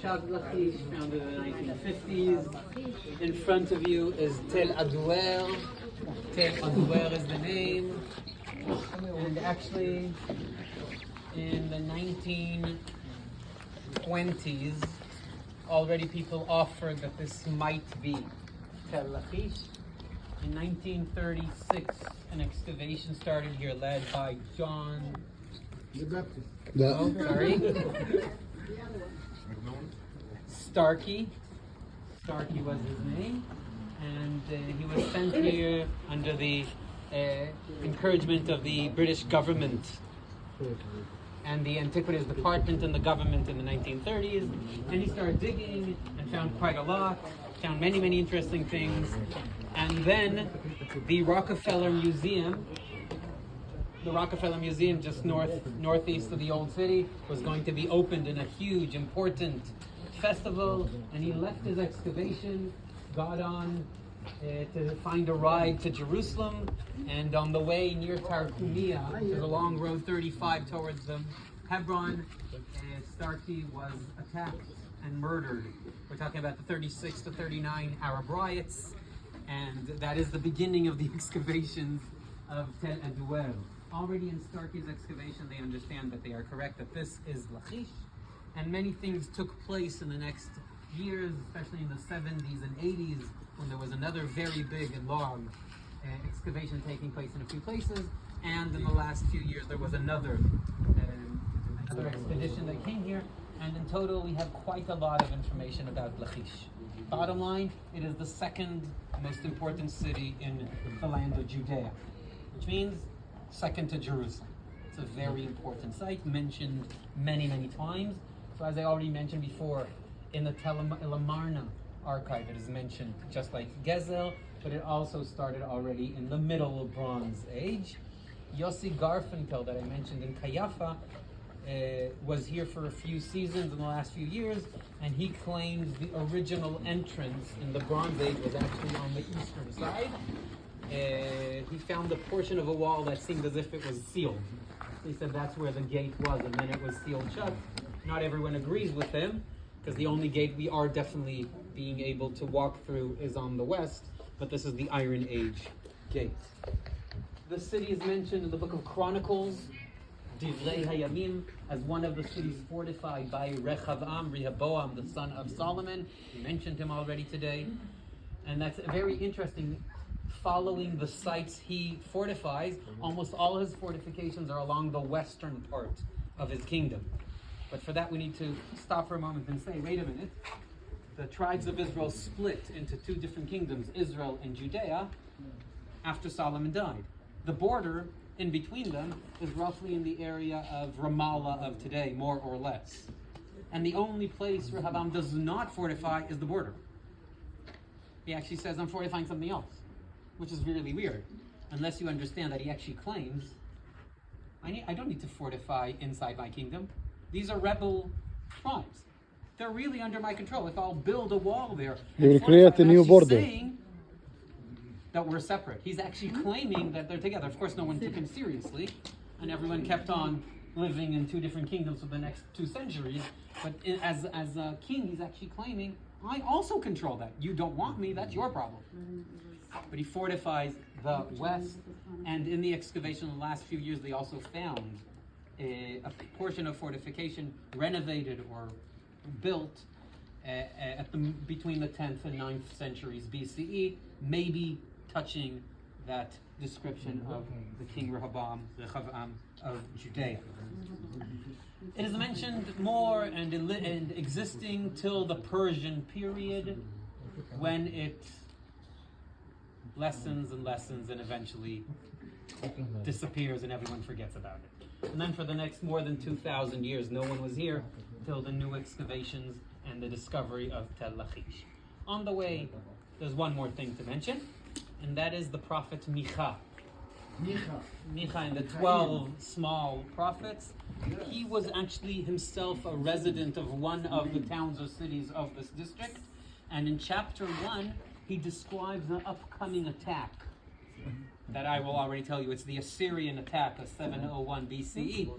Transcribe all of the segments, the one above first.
Moshav Lakhish, founded in the 1950s. In front of you is Tel Aduer. Tel Aduer is the name. And actually, in the 1920s, already people offered that this might be Tel Lakhish. In 1936, an excavation started here led by John... Oh, sorry. Starkey. Starkey was his name. And he was sent here under the encouragement of the British government and the Antiquities Department and the government in the 1930s. And he started digging and found quite a lot, found many, many interesting things. And then the Rockefeller Museum just northeast of the old city was going to be opened in a huge, important festival. And he left his excavation, got on to find a ride to Jerusalem, and on the way near Tarkumia, which is a long road 35 towards Hebron, Starkey was attacked and murdered. We're talking about the 36 to 39 Arab riots, and that is the beginning of the excavations of Tel Aduer. Already in Starkey's excavation, they understand that they are correct, that this is Lakhish, and many things took place in the next years, especially in the 70s and 80s, when there was another very big and long excavation taking place in a few places, and in the last few years there was another expedition that came here, and in total we have quite a lot of information about Lakhish. Bottom line, it is the second most important city in the land of Judea, which means second to Jerusalem. It's a very important site, mentioned many, many times. So as I already mentioned before, in the Tel Amarna archive it is mentioned just like Gezel, but it also started already in the Middle Bronze Age. Yossi Garfinkel, that I mentioned in Kayafa, was here for a few seasons in the last few years, and he claims the original entrance in the Bronze Age was actually on the eastern side. He found a portion of a wall that seemed as if it was sealed. He said that's where the gate was, and then it was sealed shut. Not everyone agrees with him, because the only gate we are definitely being able to walk through is on the west, but this is the Iron Age gate. The city is mentioned in the book of Chronicles, Divrei Hayamim, as one of the cities fortified by Rehoboam, the son of Solomon. We mentioned him already today. And that's very interesting. Following the sites he fortifies, almost all his fortifications are along the western part of his kingdom. But for that we need to stop for a moment and say, wait a minute. The tribes of Israel split into two different kingdoms, Israel and Judea, after Solomon died. The border in between them is roughly in the area of Ramallah of today, more or less. And the only place Rehoboam does not fortify is the border. He actually says, I'm fortifying something else, which is really weird, unless you understand that he actually claims, I don't need to fortify inside my kingdom. These are rebel tribes. They're really under my control. If I'll build a wall there, he will create a new border. Saying that we're separate. He's actually claiming that they're together. Of course, no one took him seriously, and everyone kept on living in two different kingdoms for the next 2 centuries. But as a king, he's actually claiming, I also control that. You don't want me, that's your problem. But he fortifies the west, and in the excavation in the last few years, they also found a portion of fortification renovated or built between the 10th and 9th centuries BCE, maybe touching that description of the king Rehoboam of Judea. It is mentioned more and existing till the Persian period, when it lessens and lessens and eventually disappears and everyone forgets about it. And then for the next more than 2,000 years, no one was here till the new excavations and the discovery of Tel Lakhish. On the way, there's one more thing to mention, and that is the prophet Micha. Micha and the 12 small prophets. He was actually himself a resident of one of the towns or cities of this district, and in chapter 1, he describes an upcoming attack that I will already tell you. It's the Assyrian attack of 701 BCE.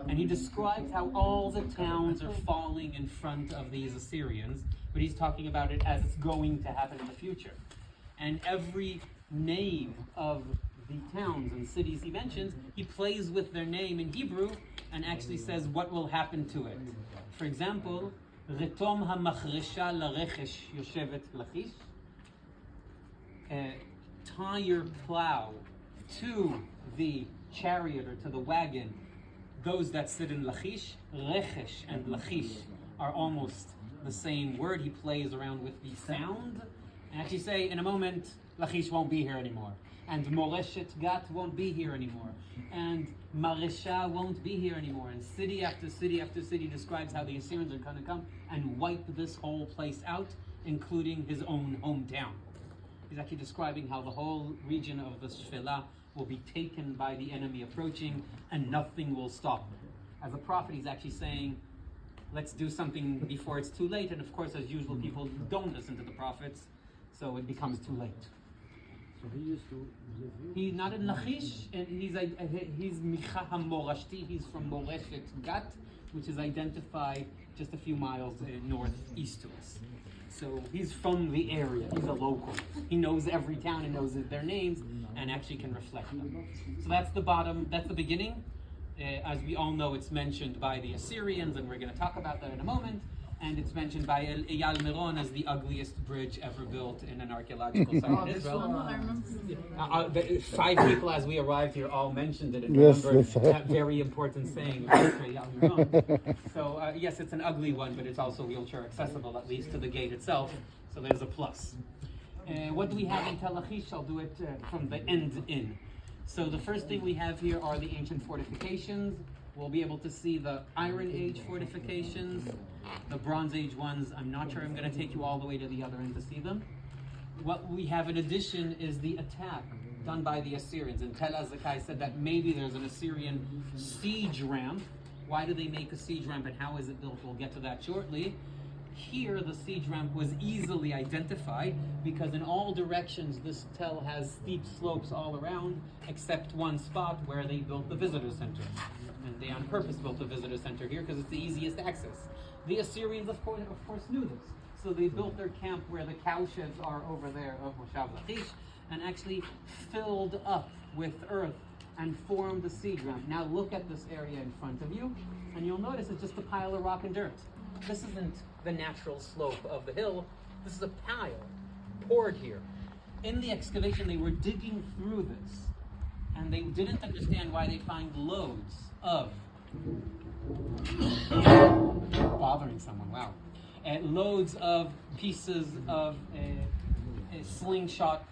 And he describes how all the towns are falling in front of these Assyrians, but he's talking about it as it's going to happen in the future. And every name of the towns and cities he mentions, he plays with their name in Hebrew and actually says what will happen to it. For example, Retom ha-machresha larechesh yoshevet Lakhish. Tie your plow to the chariot or to the wagon, those that sit in Lakhish. Rechesh and Lakhish are almost the same word. He plays around with the sound. And actually say, in a moment, Lakhish won't be here anymore. And Moreshet Gat won't be here anymore. And Maresha won't be here anymore. And city after city after city describes how the Assyrians are going to come and wipe this whole place out, including his own hometown. He's actually describing how the whole region of the Shfela will be taken by the enemy approaching and nothing will stop. As a prophet, he's actually saying, let's do something before it's too late. And of course, as usual, people don't listen to the prophets, so it becomes too late. So he used to live here? He's not in Lakhish, and he's Micha HaMorashti. He's from Moreshet Gat, which is identified just a few miles northeast to us. So he's from the area. He's a local. He knows every town and knows their names, and actually can reflect them. So that's the bottom. That's the beginning. As we all know, it's mentioned by the Assyrians, and we're going to talk about that in a moment. And it's mentioned by Eyal Meron as the ugliest bridge ever built in an archaeological site in Israel. 5 people as we arrived here all mentioned it and remember that very important saying of Eyal Meron. So yes, it's an ugly one, but it's also wheelchair accessible, at least to the gate itself. So there's a plus. What do we have in Tel Lakhish? I'll do it from the end in. So the first thing we have here are the ancient fortifications. We'll be able to see the Iron Age fortifications, the Bronze Age ones. I'm not sure I'm going to take you all the way to the other end to see them. What we have in addition is the attack done by the Assyrians. And Tel Azakai said that maybe there's an Assyrian siege ramp. Why do they make a siege ramp and how is it built? We'll get to that shortly. Here, the siege ramp was easily identified because in all directions this Tel has steep slopes all around except one spot where they built the visitor center. And they on purpose built the visitor center here because it's the easiest access. The Assyrians, of course, knew this. So they built their camp where the cowsheds are over there of Moshav Lakhish and actually filled up with earth and formed the siege ramp. Now look at this area in front of you and you'll notice it's just a pile of rock and dirt. This isn't the natural slope of the hill. This is a pile poured here. In the excavation, they were digging through this, and they didn't understand why they find loads of bothering someone. Wow, loads of pieces of slingshot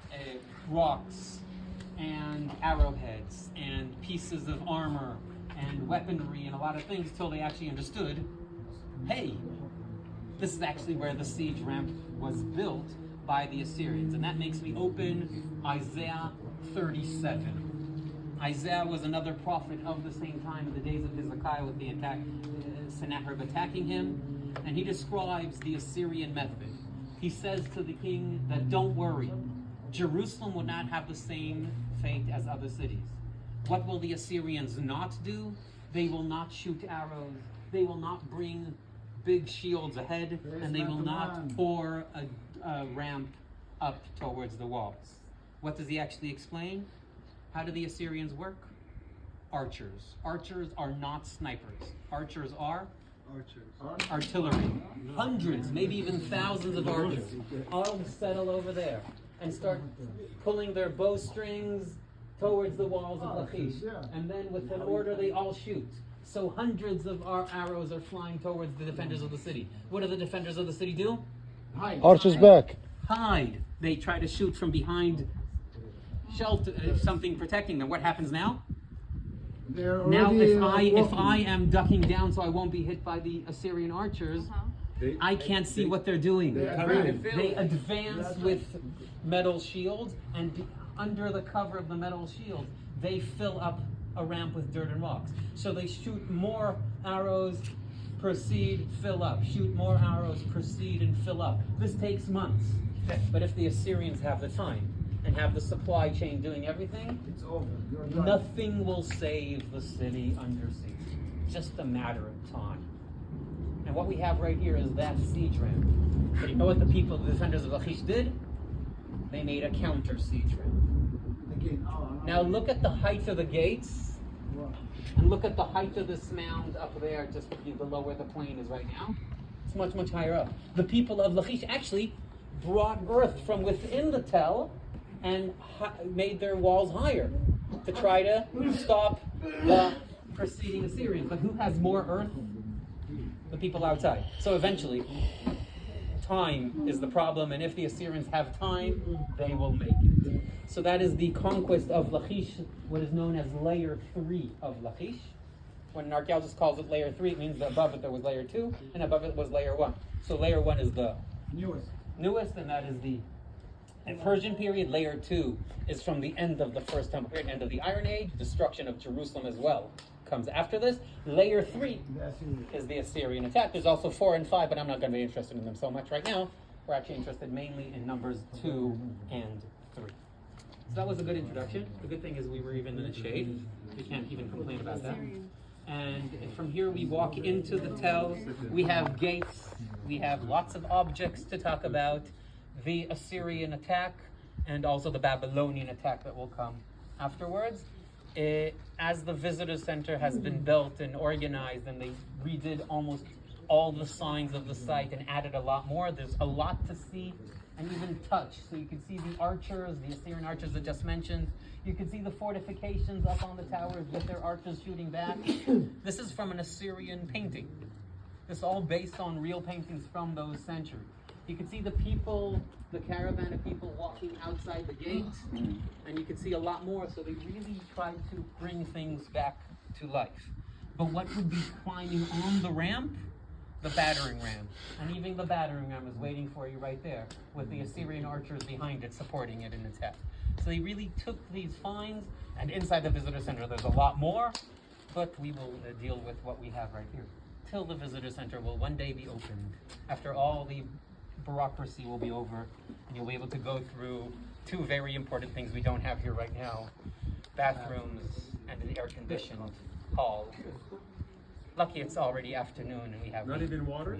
rocks and arrowheads and pieces of armor and weaponry and a lot of things till they actually understood, hey, this is actually where the siege ramp was built by the Assyrians. And that makes me open Isaiah 37. Isaiah was another prophet of the same time in the days of Hezekiah with the attack, Sennacherib attacking him. And he describes the Assyrian method. He says to the king that don't worry, Jerusalem will not have the same fate as other cities. What will the Assyrians not do? They will not shoot arrows. They will not bring big shields ahead, and they will not pour a ramp up towards the walls. What does he actually explain? How do the Assyrians work? Archers. Archers are not snipers. Archers are artillery. Hundreds, maybe even thousands of archers all settle over there and start pulling their bowstrings towards the walls of Lakhish. And then with an order, they all shoot. So hundreds of our arrows are flying towards the defenders of the city. What do the defenders of the city do? Hide. Archers back. Hide. They try to shoot from behind shelter, something protecting them. What happens now? Now, if I am ducking down so I won't be hit by the Assyrian archers, I can't see what they're doing. They advance with metal shields, and under the cover of the metal shields, they fill up a ramp with dirt and rocks. So they shoot more arrows, proceed, fill up. Shoot more arrows, proceed, and fill up. This takes months. But if the Assyrians have the time, and and have the supply chain doing everything, It's over. You're done. nothing will save the city under siege. Just a matter of time. And what we have right here is that siege ramp. But you know what the people, the defenders of Lakhish did? They made a counter siege ramp. Again. Now look at the height of the gates, and look at the height of this mound up there, just below where the plane is right now. It's much, much higher up. The people of Lakhish actually brought earth from within the tell and made their walls higher to try to stop the preceding Assyrians. But who has more earth? The people outside. So eventually, time is the problem, and if the Assyrians have time, they will make it. So that is the conquest of Lakhish, what is known as layer 3 of Lakhish. When an archaeologist calls it layer 3, it means that above it there was layer 2, and above it was layer 1. So layer 1 is the newest, and that is the Persian period. Layer 2 is from the end of the First Temple period, end of the Iron Age. Destruction of Jerusalem as well comes after this. Layer 3 is the Assyrian attack. There's also 4 and 5, but I'm not going to be interested in them so much right now. We're actually interested mainly in numbers 2 and 3. So that was a good introduction. The good thing is we were even in the shade. We can't even complain about that. And from here we walk into the tell. We have gates. We have lots of objects to talk about. The Assyrian attack and also the Babylonian attack that will come afterwards. As the visitor center has been built and organized, and they redid almost all the signs of the site and added a lot more, there's a lot to see and even touch. So you can see the archers, the Assyrian archers I just mentioned. You can see the fortifications up on the towers with their archers shooting back. This is from an Assyrian painting. This is all based on real paintings from those centuries. You can see the people, the caravan of people walking outside the gate, and you can see a lot more. So they really tried to bring things back to life. But what would be climbing on the ramp? The battering ram. And even the battering ram is waiting for you right there, with the Assyrian archers behind it supporting it in attack. So they really took these finds, and inside the visitor center there's a lot more, but we will deal with what we have right here. Till the visitor center will one day be opened. After all the bureaucracy will be over, and you'll be able to go through 2 very important things we don't have here right now: bathrooms and an air-conditioned hall. Lucky it's already afternoon and we have Not even water?